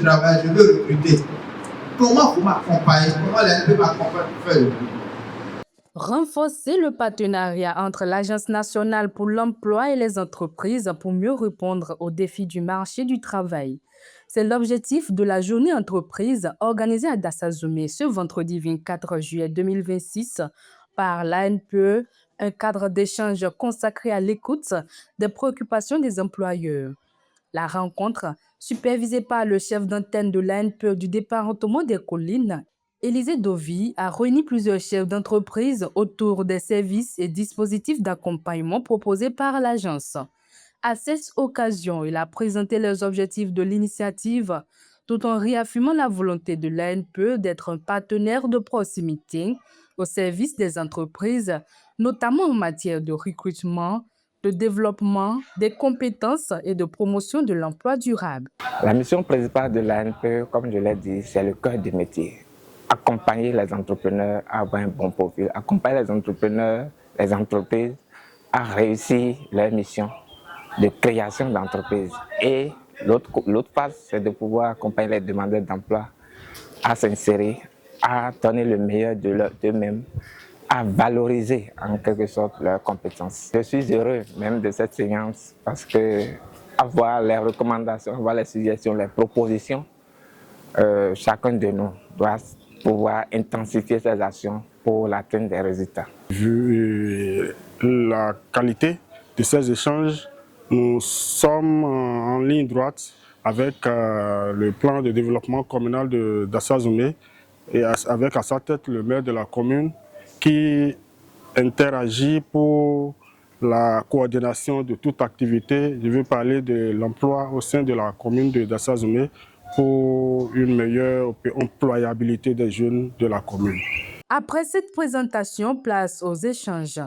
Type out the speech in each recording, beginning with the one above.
travail, je veux recruter. Comment vous m'accompagnez? Comment l'ANPE m'accompagne pour faire le recrutement? Renforcer le partenariat entre l'Agence nationale pour l'emploi et les entreprises pour mieux répondre aux défis du marché du travail. C'est l'objectif de la journée entreprise organisée à Dassazoume ce vendredi 24 juillet 2026 par l'ANPE, un cadre d'échange consacré à l'écoute des préoccupations des employeurs. La rencontre, supervisée par le chef d'antenne de l'ANPE du département des Collines, Élisée Dovy, a réuni plusieurs chefs d'entreprise autour des services et dispositifs d'accompagnement proposés par l'agence. À cette occasion, il a présenté les objectifs de l'initiative tout en réaffirmant la volonté de l'ANPE d'être un partenaire de proximité au service des entreprises, notamment en matière de recrutement, de développement des compétences et de promotion de l'emploi durable. La mission principale de l'ANPE, comme je l'ai dit, c'est le cœur du métier. Accompagner les entrepreneurs à avoir un bon profil, accompagner les entrepreneurs, les entreprises à réussir leur mission de création d'entreprises. Et l'autre phase, c'est de pouvoir accompagner les demandeurs d'emploi à s'insérer, à donner le meilleur d'eux-mêmes, à valoriser en quelque sorte leurs compétences. Je suis heureux même de cette séance parce que avoir les recommandations, avoir les suggestions, les propositions, chacun de nous doit pouvoir intensifier ses actions pour l'atteinte des résultats. Vu la qualité de ces échanges, nous sommes en ligne droite avec le plan de développement communal de Dassazoume et avec à sa tête le maire de la commune qui interagit pour la coordination de toute activité. Je veux parler de l'emploi au sein de la commune de Dassazoume pour une meilleure employabilité des jeunes de la commune. Après cette présentation, place aux échanges.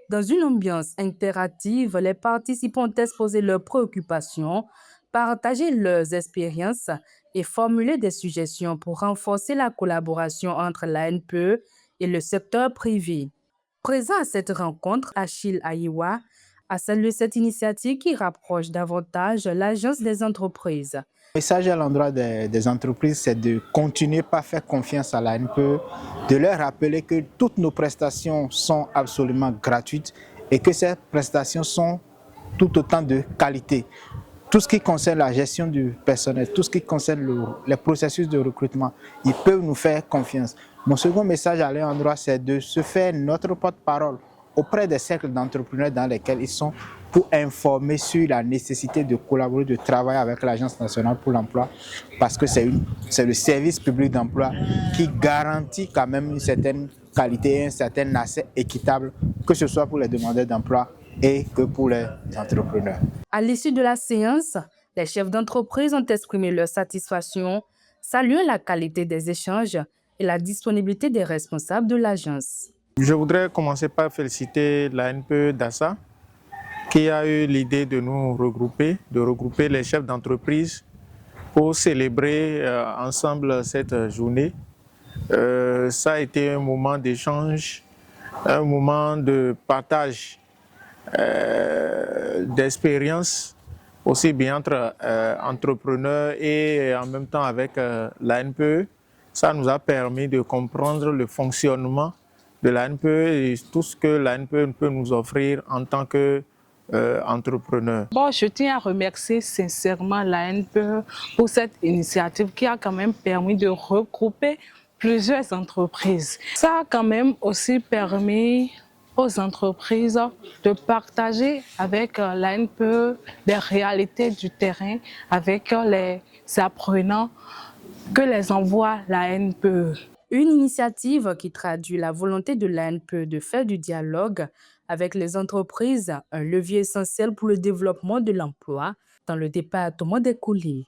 Dans une ambiance interactive, les participants ont exposé leurs préoccupations, partagé leurs expériences et formulé des suggestions pour renforcer la collaboration entre l'ANPE et le secteur privé. Présent à cette rencontre, Achille Aïwa a salué cette initiative qui rapproche davantage l'agence des entreprises. Le message à l'endroit des entreprises, c'est de continuer par faire confiance à l'ANPE, de leur rappeler que toutes nos prestations sont absolument gratuites et que ces prestations sont tout autant de qualité. Tout ce qui concerne la gestion du personnel, tout ce qui concerne les processus de recrutement, ils peuvent nous faire confiance. Mon second message à leur endroit, c'est de se faire notre porte-parole auprès des cercles d'entrepreneurs dans lesquels ils sont pour informer sur la nécessité de collaborer, de travailler avec l'Agence nationale pour l'emploi parce que c'est le service public d'emploi qui garantit quand même une certaine qualité et un certain accès équitable, que ce soit pour les demandeurs d'emploi et que pour les entrepreneurs. À l'issue de la séance, les chefs d'entreprise ont exprimé leur satisfaction, saluant la qualité des échanges et la disponibilité des responsables de l'agence. Je voudrais commencer par féliciter l'ANPE Dassa qui a eu l'idée de nous regrouper, de regrouper les chefs d'entreprise pour célébrer ensemble cette journée. Ça a été un moment d'échange, un moment de partage d'expérience, aussi bien entre entrepreneurs et en même temps avec l'ANPE. Ça nous a permis de comprendre le fonctionnement de l'ANPE et tout ce que l'ANPE peut nous offrir en tant qu'entrepreneur. Bon, je tiens à remercier sincèrement l'ANPE pour cette initiative qui a quand même permis de regrouper plusieurs entreprises. Ça a quand même aussi permis aux entreprises de partager avec l'ANPE des réalités du terrain, avec les apprenants que les envoie l'ANPE. Une initiative qui traduit la volonté de l'ANPE de faire du dialogue avec les entreprises un levier essentiel pour le développement de l'emploi dans le département des Collines.